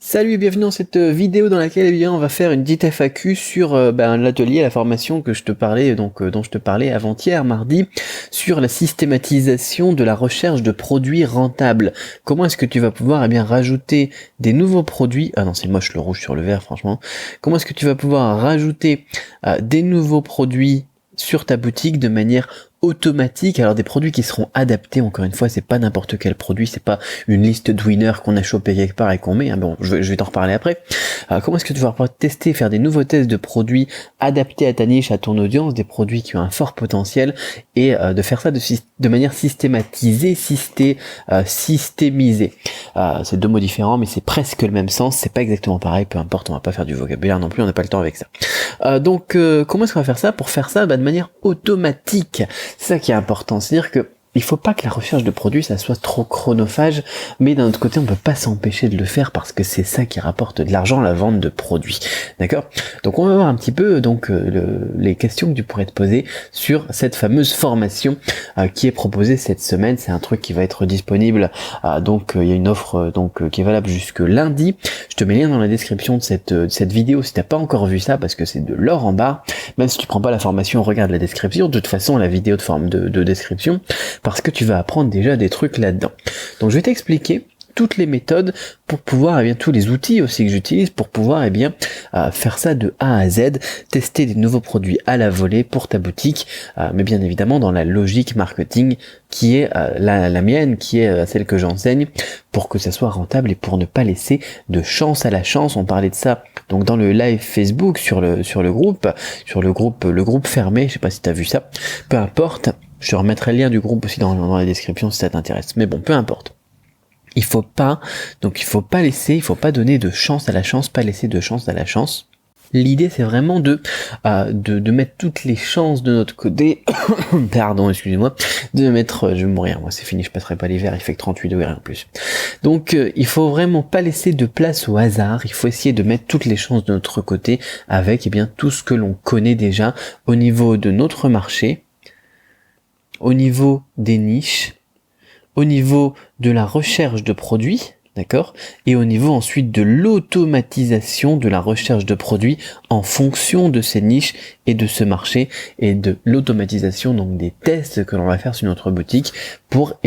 Salut et bienvenue dans cette vidéo dans laquelle on va faire une petite FAQ sur l'atelier, la formation que je te parlais, dont je te parlais avant-hier, mardi, sur la systématisation de la recherche de produits rentables. Comment est-ce que tu vas pouvoir rajouter des nouveaux produits, ah non c'est moche le rouge sur le vert franchement, comment est-ce que tu vas pouvoir rajouter des nouveaux produits sur ta boutique de manière automatique, alors des produits qui seront adaptés, encore une fois, c'est pas n'importe quel produit, c'est pas une liste de winners qu'on a chopé quelque part et qu'on met, bon, je vais t'en reparler après. Comment est-ce que tu vas pouvoir tester, faire des nouveaux tests de produits adaptés à ta niche, à ton audience, des produits qui ont un fort potentiel, et de faire ça de manière systématisée, systémisée. C'est deux mots différents, mais c'est presque le même sens, c'est pas exactement pareil, peu importe, on va pas faire du vocabulaire non plus, on n'a pas le temps avec ça. Comment est-ce qu'on va faire ça? Pour faire ça, de manière automatique. C'est ça qui est important, c'est-à-dire que il faut pas que la recherche de produits ça soit trop chronophage, mais d'un autre côté on peut pas s'empêcher de le faire parce que c'est ça qui rapporte de l'argent, la vente de produits. D'accord? Donc on va voir un petit peu les questions que tu pourrais te poser sur cette fameuse formation qui est proposée cette semaine. C'est un truc qui va être disponible, il y a une offre qui est valable jusque lundi. Je te mets le lien dans la description de cette vidéo si t'as pas encore vu ça, parce que c'est de l'or en barre. Même si tu prends pas la formation, regarde la description. De toute façon, la vidéo de description, parce que tu vas apprendre déjà des trucs là-dedans. Donc je vais t'expliquer toutes les méthodes pour pouvoir, tous les outils aussi que j'utilise pour pouvoir faire ça de A à Z, tester des nouveaux produits à la volée pour ta boutique, mais bien évidemment dans la logique marketing qui est la mienne, qui est celle que j'enseigne, pour que ça soit rentable et pour ne pas laisser de chance à la chance. On parlait de ça donc dans le live Facebook sur le groupe fermé, je sais pas si tu as vu ça, peu importe. Je te remettrai le lien du groupe aussi dans la description si ça t'intéresse. Mais bon, peu importe. Il faut pas donner de chance à la chance, pas laisser de chance à la chance. L'idée c'est vraiment de mettre toutes les chances de notre côté. Pardon, excusez-moi. Je vais mourir, moi c'est fini, je passerai pas l'hiver, il fait que 38 degrés en plus. Donc il faut vraiment pas laisser de place au hasard, il faut essayer de mettre toutes les chances de notre côté avec tout ce que l'on connaît déjà au niveau de notre marché, au niveau des niches, au niveau de la recherche de produits, d'accord, et au niveau ensuite de l'automatisation de la recherche de produits en fonction de ces niches et de ce marché, et de l'automatisation donc des tests que l'on va faire sur notre boutique pour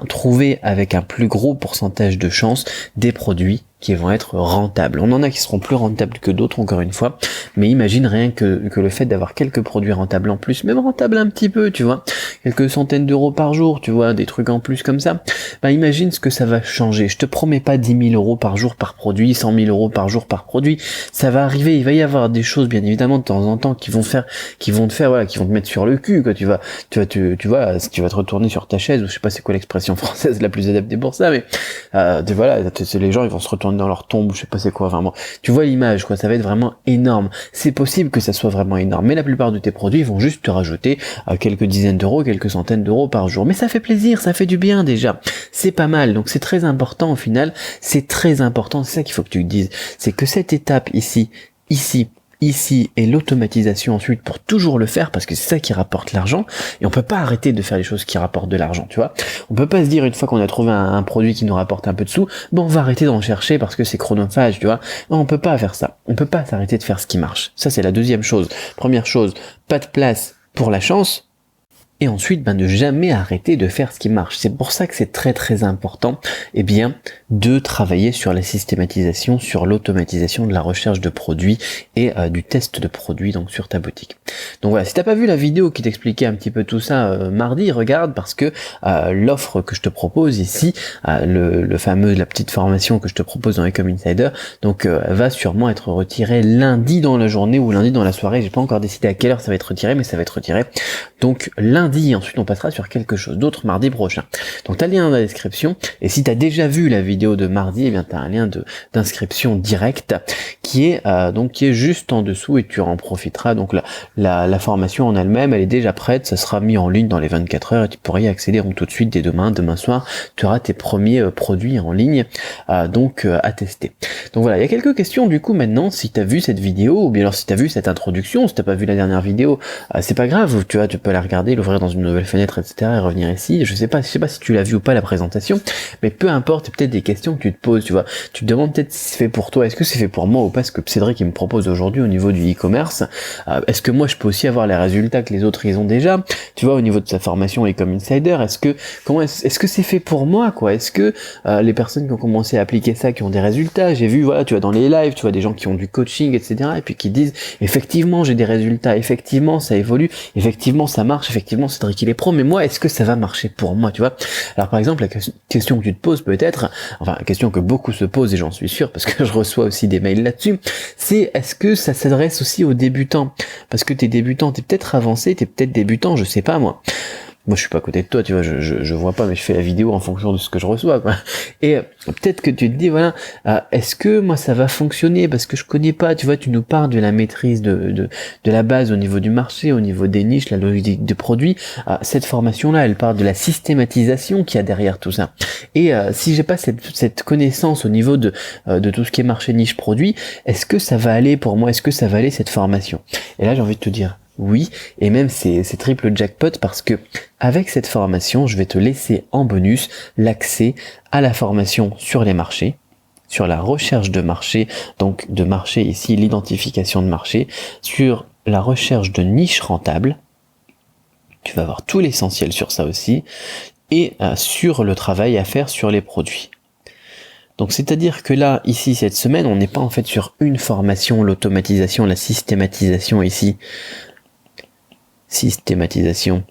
trouver avec un plus gros pourcentage de chance des produits qui vont être rentables. On en a qui seront plus rentables que d'autres, encore une fois, mais imagine rien que le fait d'avoir quelques produits rentables en plus, même rentables un petit peu, tu vois, quelques centaines d'euros par jour, tu vois, des trucs en plus comme ça, imagine ce que ça va changer. Je te promets pas 10 000 euros par jour par produit, 100 000 euros par jour par produit, ça va arriver, il va y avoir des choses bien évidemment de temps en temps qui vont te mettre sur le cul, quoi. Tu vas te retourner sur ta chaise, ou je sais pas c'est quoi l'expression française la plus adaptée pour ça, mais les gens ils vont se retourner dans leur tombe, ou je sais pas c'est quoi, vraiment. Tu vois l'image, quoi, ça va être vraiment énorme. C'est possible que ça soit vraiment énorme, mais la plupart de tes produits vont juste te rajouter quelques dizaines d'euros, quelques centaines d'euros par jour. Mais ça fait plaisir, ça fait du bien déjà. C'est pas mal, donc c'est très important au final, c'est très important, c'est ça qu'il faut que tu te dises. C'est que cette étape ici, et l'automatisation ensuite pour toujours le faire, parce que c'est ça qui rapporte l'argent, et on peut pas arrêter de faire les choses qui rapportent de l'argent, tu vois. On peut pas se dire une fois qu'on a trouvé un produit qui nous rapporte un peu de sous, on va arrêter d'en chercher parce que c'est chronophage, tu vois. Non, on peut pas faire ça. On peut pas s'arrêter de faire ce qui marche. Ça c'est la deuxième chose. Première chose, pas de place pour la chance. Et ensuite, ne jamais arrêter de faire ce qui marche. C'est pour ça que c'est très très important, de travailler sur la systématisation, sur l'automatisation de la recherche de produits et du test de produits donc sur ta boutique. Donc voilà, si t'as pas vu la vidéo qui t'expliquait un petit peu tout ça mardi, regarde, parce que l'offre que je te propose ici, la petite formation que je te propose dans Ecom Insider, va sûrement être retirée lundi dans la journée ou lundi dans la soirée. J'ai pas encore décidé à quelle heure ça va être retiré, mais ça va être retiré. Donc lundi, et ensuite on passera sur quelque chose d'autre mardi prochain. Donc t'as le lien dans la description, et si t'as déjà vu la vidéo de mardi, t'as un lien d'inscription directe qui est juste en dessous, et tu en profiteras. Donc la formation en elle-même, elle est déjà prête, ça sera mis en ligne dans les 24 heures, et tu pourras y accéder tout de suite dès demain soir, tu auras tes premiers produits en ligne à tester. Donc voilà, il y a quelques questions du coup maintenant, si t'as vu cette vidéo, ou bien alors si t'as vu cette introduction, si t'as pas vu la dernière vidéo, c'est pas grave, tu peux la regarder, l'ouvrir ouvrir dans une nouvelle fenêtre, etc. et revenir ici. Je sais pas si tu l'as vu ou pas la présentation, mais peu importe, c'est peut-être des questions que tu te poses, tu vois. Tu te demandes peut-être si c'est fait pour toi, est-ce que c'est fait pour moi ou pas, ce que Cédric il me propose aujourd'hui au niveau du e-commerce. Est-ce que moi je peux aussi avoir les résultats que les autres ils ont déjà, tu vois, au niveau de sa formation e-com insider, est-ce que c'est fait pour moi, quoi. Est-ce que les personnes qui ont commencé à appliquer ça, qui ont des résultats, j'ai vu, voilà, tu vois, dans les lives, tu vois des gens qui ont du coaching, etc. et puis qui disent effectivement j'ai des résultats, effectivement ça évolue, effectivement ça marche, effectivement Cédric il est pro, mais moi est-ce que ça va marcher pour moi, tu vois. Alors par exemple la question que tu te poses peut-être, enfin la question que beaucoup se posent et j'en suis sûr parce que je reçois aussi des mails là-dessus, c'est est-ce que ça s'adresse aussi aux débutants, parce que t'es débutant, t'es peut-être avancé, t'es peut-être débutant, je sais pas moi. Moi je suis pas à côté de toi, tu vois, je vois pas, mais je fais la vidéo en fonction de ce que je reçois, quoi. Et peut-être que tu te dis, voilà, est-ce que moi ça va fonctionner, parce que je connais pas, tu vois, tu nous parles de la maîtrise de la base au niveau du marché, au niveau des niches, la logistique de produits. Cette formation-là, elle parle de la systématisation qu'il y a derrière tout ça. Et si j'ai pas cette connaissance au niveau de tout ce qui est marché, niche, produit, est-ce que ça va aller pour moi, est-ce que ça va aller cette formation? Et là j'ai envie de te dire, oui, et même c'est triple jackpot parce que avec cette formation, je vais te laisser en bonus l'accès à la formation sur les marchés, sur la recherche de marché, donc de marché ici, l'identification de marché, sur la recherche de niches rentables. Tu vas avoir tout l'essentiel sur ça aussi, et sur le travail à faire sur les produits. Donc c'est-à-dire que là, ici, cette semaine, on n'est pas en fait sur une formation, l'automatisation, la systématisation ici, systématisation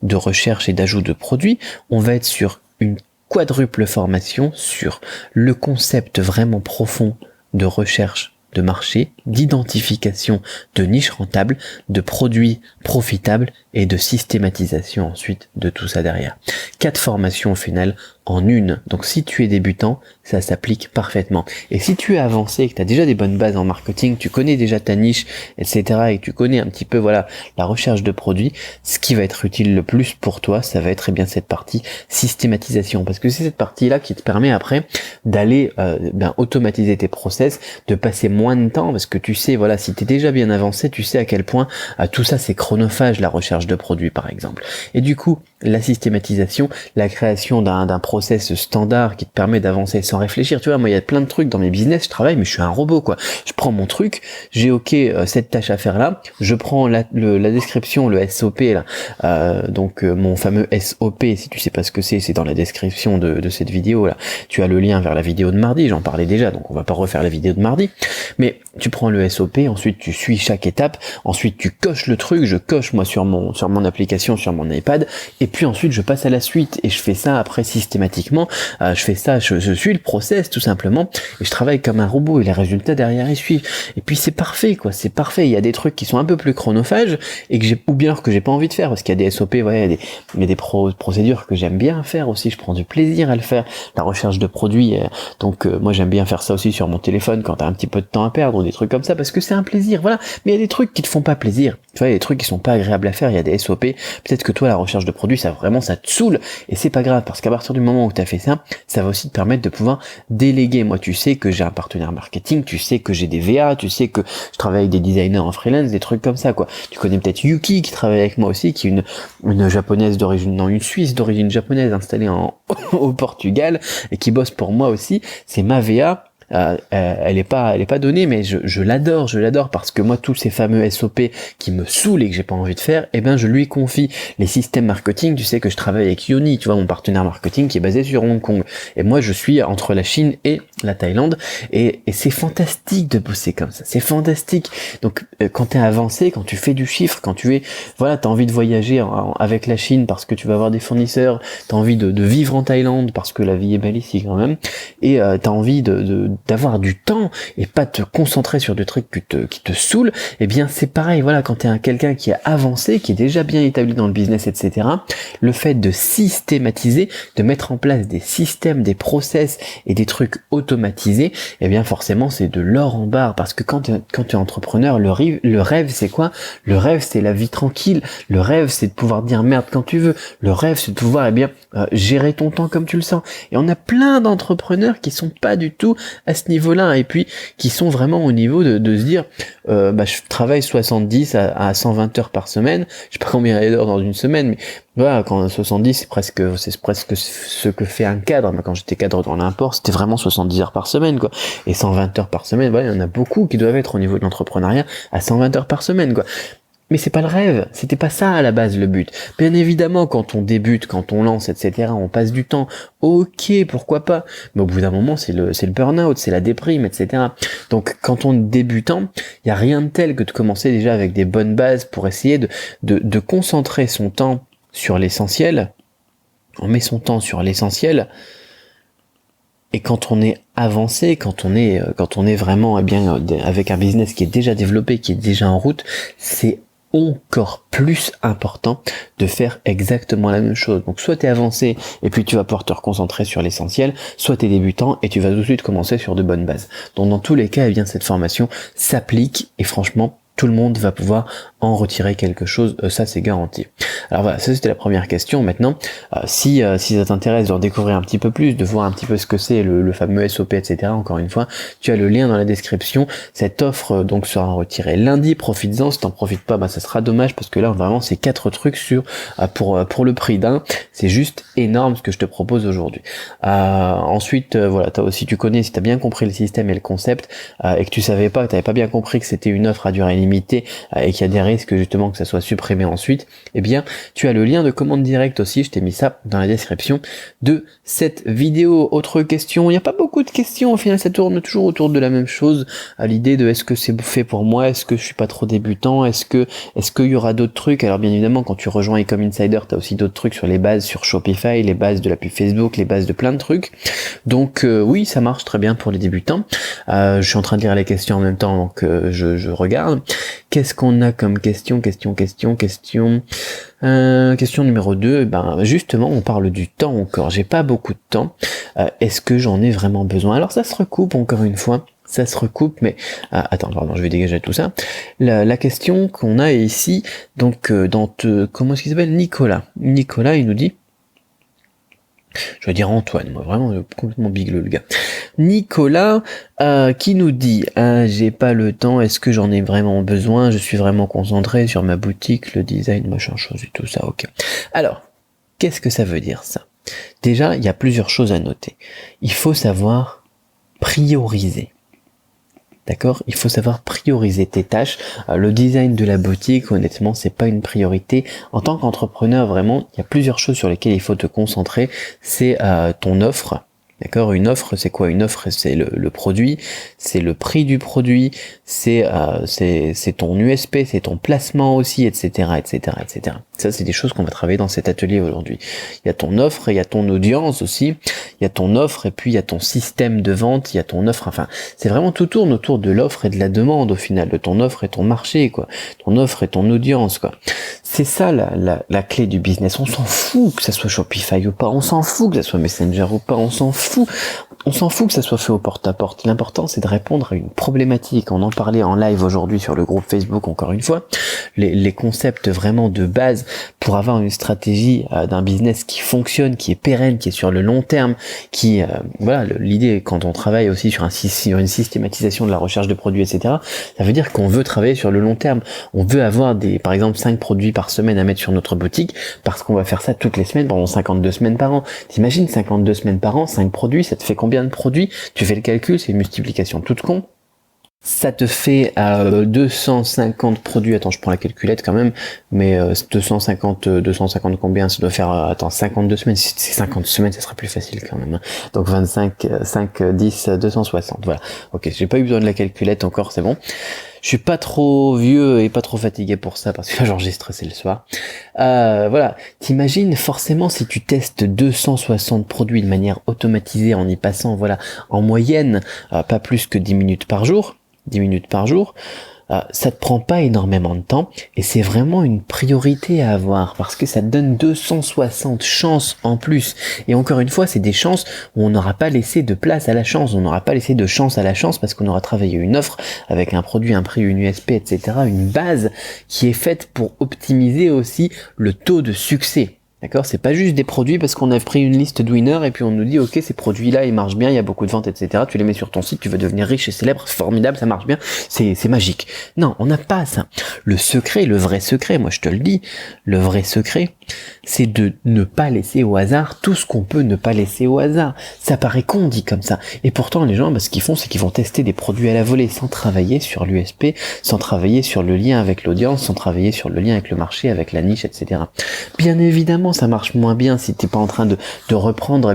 de recherche et d'ajout de produits, on va être sur une quadruple formation sur le concept vraiment profond de recherche de marché, d'identification de niches rentables, de produits profitables et de systématisation ensuite de tout ça derrière. 4 formations au final en une. Donc si tu es débutant, ça s'applique parfaitement. Et si tu es avancé et que tu as déjà des bonnes bases en marketing, tu connais déjà ta niche, etc. et que tu connais un petit peu voilà la recherche de produits, ce qui va être utile le plus pour toi, ça va être bien cette partie systématisation. Parce que c'est cette partie-là qui te permet après d'aller automatiser tes process, de passer moins de temps, parce que tu sais, voilà, si tu es déjà bien avancé, tu sais à quel point tout ça c'est chronophage, la recherche de produits par exemple. Et du coup, la systématisation, la création d'un process standard qui te permet d'avancer sans réfléchir. Tu vois, moi il y a plein de trucs dans mes business, je travaille mais je suis un robot quoi. Je prends mon truc, j'ai ok cette tâche à faire là, je prends la description, le SOP là, mon fameux SOP, si tu sais pas ce que c'est dans la description de cette vidéo là. Tu as le lien vers la vidéo de mardi, j'en parlais déjà, donc on va pas refaire la vidéo de mardi. Mais tu prends le SOP, ensuite tu suis chaque étape, ensuite tu coches le truc, je coche moi sur mon application, sur mon iPad, et puis ensuite je passe à la suite, et je fais ça après systématiquement, je suis le process tout simplement, et je travaille comme un robot, et les résultats derrière ils suivent, et puis c'est parfait quoi, c'est parfait. Il y a des trucs qui sont un peu plus chronophages, et que j'ai pas envie de faire, parce qu'il y a des SOP, ouais, il y a des procédures que j'aime bien faire aussi, je prends du plaisir à le faire, la recherche de produits, moi j'aime bien faire ça aussi sur mon téléphone quand t'as un petit peu de temps à perdre, ou des trucs comme ça, parce que c'est un plaisir, voilà. Mais il y a des trucs qui te font pas plaisir, tu vois, il y a des trucs qui sont pas agréables à faire, il y a des SOP, peut-être que toi la recherche de produits ça te saoule, et c'est pas grave, parce qu'à partir du moment où tu as fait ça, ça va aussi te permettre de pouvoir déléguer. Moi tu sais que j'ai un partenaire marketing, tu sais que j'ai des VA, tu sais que je travaille avec des designers en freelance, des trucs comme ça quoi. Tu connais peut-être Yuki qui travaille avec moi aussi, qui est une japonaise d'origine, non, une Suisse d'origine japonaise installée au Portugal, et qui bosse pour moi aussi, c'est ma VA. Elle est pas donnée, mais je l'adore parce que moi tous ces fameux SOP qui me saoulent et que j'ai pas envie de faire, je lui confie les systèmes marketing. Tu sais que je travaille avec Yoni, tu vois, mon partenaire marketing qui est basé sur Hong Kong, et moi je suis entre la Chine et la Thaïlande, et c'est fantastique de bosser comme ça, c'est fantastique. Donc quand t'es avancé, quand tu fais du chiffre, quand t'as envie de voyager avec la Chine parce que tu vas avoir des fournisseurs, t'as envie de vivre en Thaïlande parce que la vie est belle ici quand même, et t'as envie d'avoir du temps et pas te concentrer sur des trucs qui te saoulent, c'est pareil, voilà, quand t'es quelqu'un qui a avancé, qui est déjà bien établi dans le business, etc., le fait de systématiser, de mettre en place des systèmes, des process et des trucs automatisés, forcément c'est de l'or en barre, parce que quand t'es entrepreneur, le rêve c'est quoi? Le rêve c'est la vie tranquille, le rêve c'est de pouvoir dire merde quand tu veux, le rêve c'est de pouvoir gérer ton temps comme tu le sens. Et on a plein d'entrepreneurs qui sont pas du tout à ce niveau-là, et puis qui sont vraiment au niveau de se dire, je travaille 70 à 120 heures par semaine, je sais pas combien d'heures dans une semaine, mais voilà, quand 70, c'est presque ce que fait un cadre. Mais quand j'étais cadre dans l'import, c'était vraiment 70 heures par semaine, quoi. Et 120 heures par semaine, voilà, il y en a beaucoup qui doivent être au niveau de l'entrepreneuriat à 120 heures par semaine, quoi. Mais c'est pas le rêve, c'était pas ça à la base le but. Bien évidemment, quand on débute, quand on lance, etc., on passe du temps. Ok, pourquoi pas. Mais au bout d'un moment, c'est le burn-out, c'est la déprime, etc. Donc, quand on est débutant, il y a rien de tel que de commencer déjà avec des bonnes bases pour essayer de concentrer son temps sur l'essentiel. On met son temps sur l'essentiel. Et quand on est avancé, quand on est vraiment avec un business qui est déjà développé, qui est déjà en route, c'est encore plus important de faire exactement la même chose. Donc soit tu es avancé et puis tu vas pouvoir te reconcentrer sur l'essentiel, soit tu es débutant et tu vas tout de suite commencer sur de bonnes bases. Donc dans tous les cas, cette formation s'applique et franchement, tout le monde va pouvoir en retirer quelque chose, ça c'est garanti. Alors voilà, ça c'était la première question. Maintenant, si ça t'intéresse de redécouvrir un petit peu plus, de voir un petit peu ce que c'est le fameux SOP, etc., encore une fois, tu as le lien dans la description. Cette offre donc sera retirée lundi, profites-en. Si t'en profites pas, ça sera dommage parce que là vraiment c'est 4 trucs pour le prix d'un. C'est juste énorme ce que je te propose aujourd'hui. Ensuite, voilà, tu connais, si t'as bien compris le système et le concept, et que tu savais pas, que t'avais pas bien compris que c'était une offre à durée limitée et qu'il y a des risques justement que ça soit supprimé ensuite, eh bien tu as le lien de commande directe aussi, je t'ai mis ça dans la description de cette vidéo. Autre question, il n'y a pas beaucoup de questions, au final ça tourne toujours autour de la même chose, à l'idée de est-ce que c'est fait pour moi, est-ce que je suis pas trop débutant, est-ce qu'il y aura d'autres trucs. Alors bien évidemment quand tu rejoins Ecom Insider, tu as aussi d'autres trucs sur les bases sur Shopify, les bases de la pub Facebook, les bases de plein de trucs. Donc oui, ça marche très bien pour les débutants. Je suis en train de lire les questions en même temps, donc je regarde. Qu'est-ce qu'on a comme question numéro 2, justement on parle du temps encore, j'ai pas beaucoup de temps, est-ce que j'en ai vraiment besoin? Alors ça se recoupe encore une fois, mais attends, pardon, je vais dégager tout ça. La question qu'on a ici, donc comment est-ce qu'il s'appelle? Nicolas, il nous dit, je vais dire Antoine, moi vraiment complètement bigleux le gars. Nicolas qui nous dit j'ai pas le temps, est-ce que j'en ai vraiment besoin, je suis vraiment concentré sur ma boutique, le design, machin chose et tout ça, ok. Alors, qu'est-ce que ça veut dire ça? Déjà, il y a plusieurs choses à noter. Il faut savoir prioriser. D'accord, il faut savoir prioriser tes tâches. Le design de la boutique, honnêtement, c'est pas une priorité. En tant qu'entrepreneur, vraiment, il y a plusieurs choses sur lesquelles il faut te concentrer. C'est ton offre. D'accord, une offre, c'est quoi? Une offre, c'est le produit, c'est le prix du produit, c'est ton USP, c'est ton placement aussi, etc., etc., etc. Ça, c'est des choses qu'on va travailler dans cet atelier aujourd'hui. Il y a ton offre, il y a ton audience aussi, il y a ton offre et puis il y a ton système de vente, il y a ton offre. Enfin, c'est vraiment tout tourne autour de l'offre et de la demande au final, de ton offre et ton marché, quoi. Ton offre et ton audience, quoi. C'est ça la clé du business. On s'en fout que ça soit Shopify ou pas, on s'en fout que ça soit Messenger ou pas, on s'en fout que ça soit fait au porte-à-porte. L'important, c'est de répondre à une problématique. On en parlait en live aujourd'hui sur le groupe Facebook, encore une fois. Les concepts vraiment de base pour avoir une stratégie d'un business qui fonctionne, qui est pérenne, qui est sur le long terme, l'idée quand on travaille aussi sur une systématisation de la recherche de produits, etc., ça veut dire qu'on veut travailler sur le long terme. On veut avoir par exemple 5 produits par semaine à mettre sur notre boutique parce qu'on va faire ça toutes les semaines pendant 52 semaines par an. T'imagines 52 semaines par an, 5 produits, ça te fait combien de produits? Tu fais le calcul, c'est une multiplication toute con. Ça te fait 250 produits, attends, je prends la calculette quand même, mais 250 combien? Ça doit faire, 52 semaines, si c'est 50 semaines, ça sera plus facile quand même. Hein. Donc 25, 5, 10, 260, voilà. Ok, j'ai pas eu besoin de la calculette encore, c'est bon. Je suis pas trop vieux et pas trop fatigué pour ça, parce que j'enregistre, c'est le soir. Voilà, t'imagines forcément si tu testes 260 produits de manière automatisée en y passant, voilà, en moyenne, pas plus que 10 minutes par jour, ça te prend pas énormément de temps et c'est vraiment une priorité à avoir parce que ça te donne 260 chances en plus. Et encore une fois, c'est des chances où on n'aura pas laissé de place à la chance, on n'aura pas laissé de chance à la chance parce qu'on aura travaillé une offre avec un produit, un prix, une USP, etc., une base qui est faite pour optimiser aussi le taux de succès. D'accord? C'est pas juste des produits parce qu'on a pris une liste de winners et puis on nous dit ok, ces produits-là ils marchent bien, il y a beaucoup de ventes, etc. Tu les mets sur ton site, tu veux devenir riche et célèbre, c'est formidable, ça marche bien, c'est magique. Non, on n'a pas ça. Le secret, le vrai secret, moi je te le dis, le vrai secret, c'est de ne pas laisser au hasard tout ce qu'on peut ne pas laisser au hasard. Ça paraît con dit comme ça. Et pourtant les gens, ce qu'ils font, c'est qu'ils vont tester des produits à la volée sans travailler sur l'USP, sans travailler sur le lien avec l'audience, sans travailler sur le lien avec le marché, avec la niche, etc. Bien évidemment, ça marche moins bien si t'es pas en train de reprendre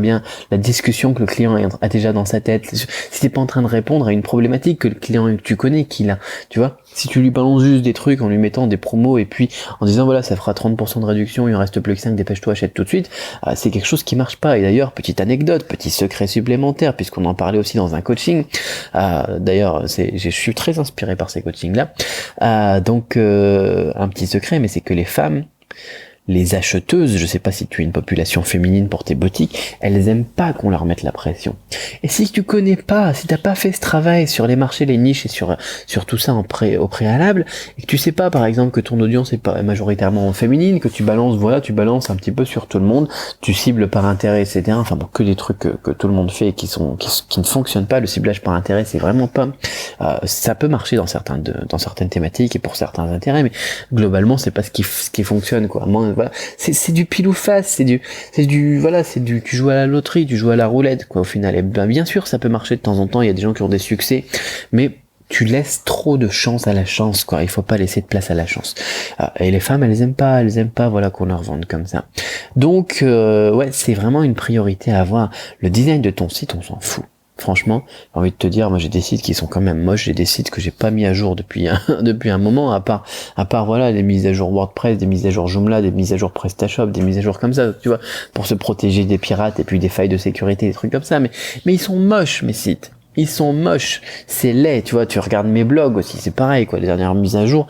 la discussion que le client a déjà dans sa tête, si t'es pas en train de répondre à une problématique que le client que tu connais qu'il a, tu vois. Si tu lui balances juste des trucs en lui mettant des promos et puis en disant voilà ça fera 30% de réduction, il en reste plus que 5, dépêche-toi, achète tout de suite, c'est quelque chose qui marche pas. Et d'ailleurs, petite anecdote, petit secret supplémentaire, puisqu'on en parlait aussi dans un coaching, d'ailleurs je suis très inspiré par ces coachings là, donc un petit secret, mais c'est que les femmes, les acheteuses, je sais pas si tu es une population féminine pour tes boutiques, elles aiment pas qu'on leur mette la pression. Et si tu connais pas, si t'as pas fait ce travail sur les marchés, les niches et sur tout ça au préalable, et que tu sais pas par exemple que ton audience est pas majoritairement féminine, que tu balances un petit peu sur tout le monde, tu cibles par intérêt, etc. Enfin bon, que des trucs que tout le monde fait et qui ne fonctionnent pas. Le ciblage par intérêt, c'est vraiment pas, ça peut marcher dans certaines thématiques et pour certains intérêts, mais globalement c'est pas ce qui fonctionne quoi. Voilà, c'est du pile ou face, tu joues à la loterie, tu joues à la roulette, quoi, au final. Et bien sûr, ça peut marcher de temps en temps, il y a des gens qui ont des succès, mais tu laisses trop de chance à la chance, quoi. Il faut pas laisser de place à la chance. Et les femmes, elles aiment pas, voilà, qu'on leur vende comme ça. Donc, ouais, c'est vraiment une priorité à avoir. Le design de ton site, on s'en fout. Franchement, j'ai envie de te dire, moi j'ai des sites qui sont quand même moches, j'ai des sites que j'ai pas mis à jour depuis un moment, à part voilà, les mises à jour WordPress, des mises à jour Joomla, des mises à jour PrestaShop, des mises à jour comme ça, tu vois, pour se protéger des pirates et puis des failles de sécurité, des trucs comme ça, mais ils sont moches mes sites. Ils sont moches, c'est laid, tu vois, tu regardes mes blogs aussi, c'est pareil, quoi, les dernières mises à jour,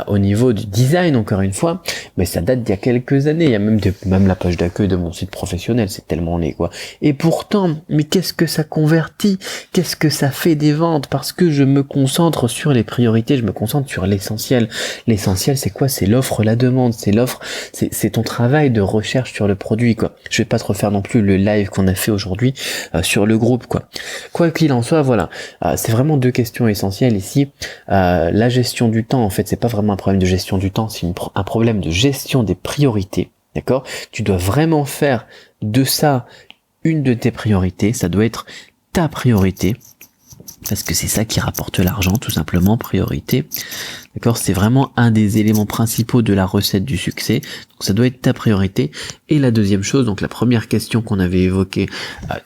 au niveau du design, encore une fois, mais ça date d'il y a quelques années, il y a même la page d'accueil de mon site professionnel, c'est tellement laid, quoi. Et pourtant, mais qu'est-ce que ça convertit? Qu'est-ce que ça fait des ventes? Parce que je me concentre sur les priorités, je me concentre sur l'essentiel. L'essentiel, c'est quoi? C'est l'offre, la demande, c'est ton travail de recherche sur le produit, quoi. Je vais pas te refaire non plus le live qu'on a fait aujourd'hui, sur le groupe, quoi. Quoi qu'il en soit, voilà, c'est vraiment deux questions essentielles ici. La gestion du temps, en fait, c'est pas vraiment un problème de gestion du temps, c'est un problème de gestion des priorités, d'accord? Tu dois vraiment faire de ça une de tes priorités, ça doit être ta priorité, parce que c'est ça qui rapporte l'argent, tout simplement, priorité. D'accord? C'est vraiment un des éléments principaux de la recette du succès. Donc ça doit être ta priorité. Et la deuxième chose, donc la première question qu'on avait évoquée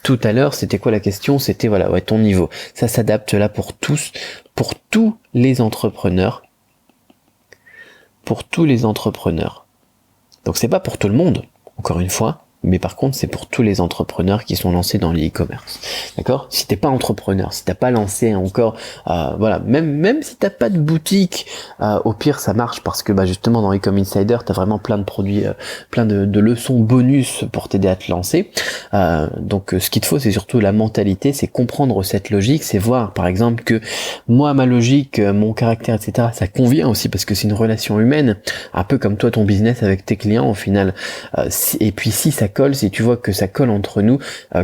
tout à l'heure, c'était quoi la question? C'était voilà, ouais, ton niveau. Ça s'adapte là pour tous les entrepreneurs. Pour tous les entrepreneurs. Donc c'est pas pour tout le monde, encore une fois. Mais par contre, c'est pour tous les entrepreneurs qui sont lancés dans l'e-commerce. D'accord? Si t'es pas entrepreneur, si t'as pas lancé encore, voilà, même si t'as pas de boutique, au pire ça marche parce que justement dans Ecom Insider, t'as vraiment plein de produits, plein de leçons bonus pour t'aider à te lancer. Donc ce qu'il te faut, c'est surtout la mentalité, c'est comprendre cette logique, c'est voir par exemple que moi, ma logique, mon caractère, etc., ça convient aussi parce que c'est une relation humaine, un peu comme toi ton business avec tes clients au final. Et puis si ça colle, si tu vois que ça colle entre nous,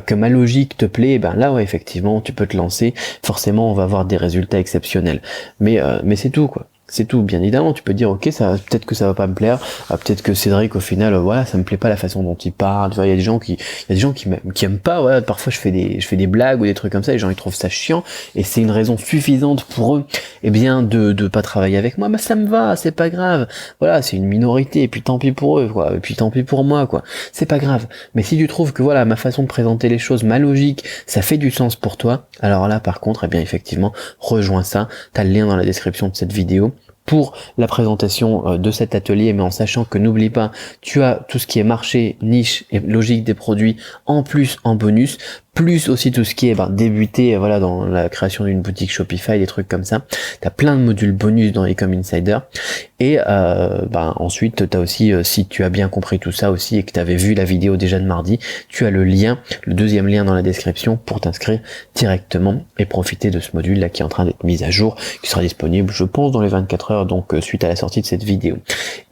que ma logique te plaît, là ouais effectivement tu peux te lancer, forcément on va avoir des résultats exceptionnels. Mais c'est tout quoi. C'est tout, bien évidemment, tu peux dire ok, ça peut-être que ça va pas me plaire, peut-être que Cédric au final voilà, ça me plaît pas la façon dont il parle, tu vois, il y a des gens qui aiment pas, voilà, parfois je fais des blagues ou des trucs comme ça, les gens ils trouvent ça chiant et c'est une raison suffisante pour eux de pas travailler avec moi, ça me va, c'est pas grave. Voilà, c'est une minorité et puis tant pis pour eux quoi, et puis tant pis pour moi quoi. C'est pas grave. Mais si tu trouves que voilà, ma façon de présenter les choses, ma logique, ça fait du sens pour toi, alors là par contre, effectivement, rejoins ça, t'as le lien dans la description de cette vidéo pour la présentation de cet atelier, mais en sachant que n'oublie pas, tu as tout ce qui est marché, niche et logique des produits en plus en bonus, plus aussi tout ce qui est débuter voilà dans la création d'une boutique Shopify, des trucs comme ça. T'as plein de modules bonus dans Ecom Insider. Et ensuite t'as aussi, si tu as bien compris tout ça aussi et que tu avais vu la vidéo déjà de mardi, tu as le lien, le deuxième lien dans la description pour t'inscrire directement et profiter de ce module là qui est en train d'être mis à jour, qui sera disponible je pense dans les 24 heures, donc suite à la sortie de cette vidéo.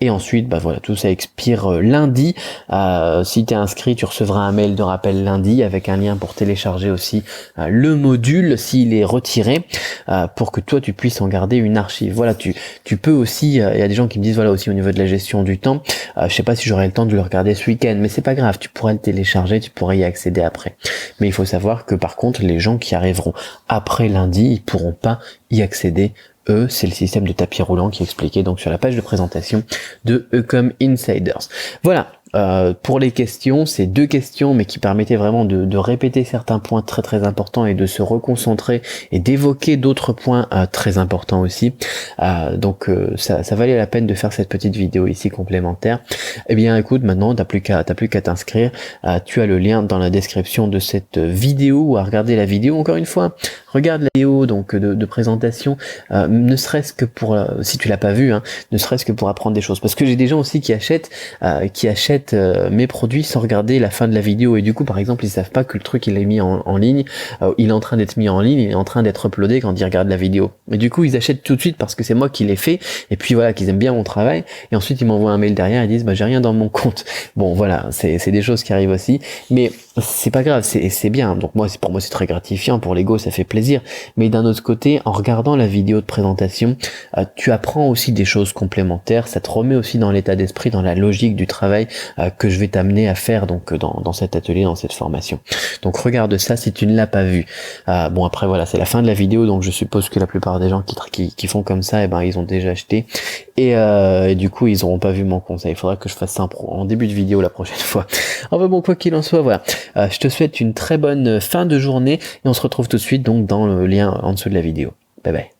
Et ensuite voilà, tout ça expire lundi. Si tu es inscrit, tu recevras un mail de rappel lundi avec un lien pour télécharger aussi le module s'il est retiré, pour que toi tu puisses en garder une archive. Voilà, tu peux aussi, il y a des gens qui me disent voilà aussi au niveau de la gestion du temps, je sais pas si j'aurai le temps de le regarder ce week-end, mais c'est pas grave, tu pourras le télécharger, tu pourras y accéder après. Mais il faut savoir que par contre les gens qui arriveront après lundi, ils pourront pas y accéder. Eux, c'est le système de tapis roulant qui est expliqué donc sur la page de présentation de Ecom Insiders. Voilà. Pour les questions, c'est 2 questions mais qui permettaient vraiment de répéter certains points très très importants et de se reconcentrer et d'évoquer d'autres points très importants aussi. Donc ça valait la peine de faire cette petite vidéo ici complémentaire. Eh bien écoute, maintenant t'as plus qu'à t'inscrire. Tu as le lien dans la description de cette vidéo ou à regarder la vidéo. Encore une fois, regarde la vidéo donc de présentation, ne serait-ce que pour, si tu l'as pas vu, ne serait-ce que pour apprendre des choses. Parce que j'ai des gens aussi qui achètent mes produits sans regarder la fin de la vidéo et du coup par exemple ils savent pas que le truc il est mis en ligne, il est en train d'être mis en ligne, il est en train d'être uploadé quand ils regardent la vidéo. Mais du coup ils achètent tout de suite parce que c'est moi qui l'ai fait et puis voilà qu'ils aiment bien mon travail et ensuite ils m'envoient un mail derrière et disent j'ai rien dans mon compte. Bon voilà, c'est des choses qui arrivent aussi, mais c'est pas grave, c'est bien. Donc pour moi c'est très gratifiant, pour l'ego ça fait plaisir, mais d'un autre côté en regardant la vidéo de présentation, tu apprends aussi des choses complémentaires, ça te remet aussi dans l'état d'esprit, dans la logique du travail que je vais t'amener à faire donc dans cet atelier, dans cette formation. Donc regarde ça si tu ne l'as pas vu. Bon après voilà, c'est la fin de la vidéo, donc je suppose que la plupart des gens qui font comme ça, ils ont déjà acheté et du coup ils auront pas vu mon conseil. Il faudra que je fasse ça en début de vidéo la prochaine fois. Enfin bon, quoi qu'il en soit, voilà. Je te souhaite une très bonne fin de journée et on se retrouve tout de suite donc dans le lien en dessous de la vidéo. Bye bye.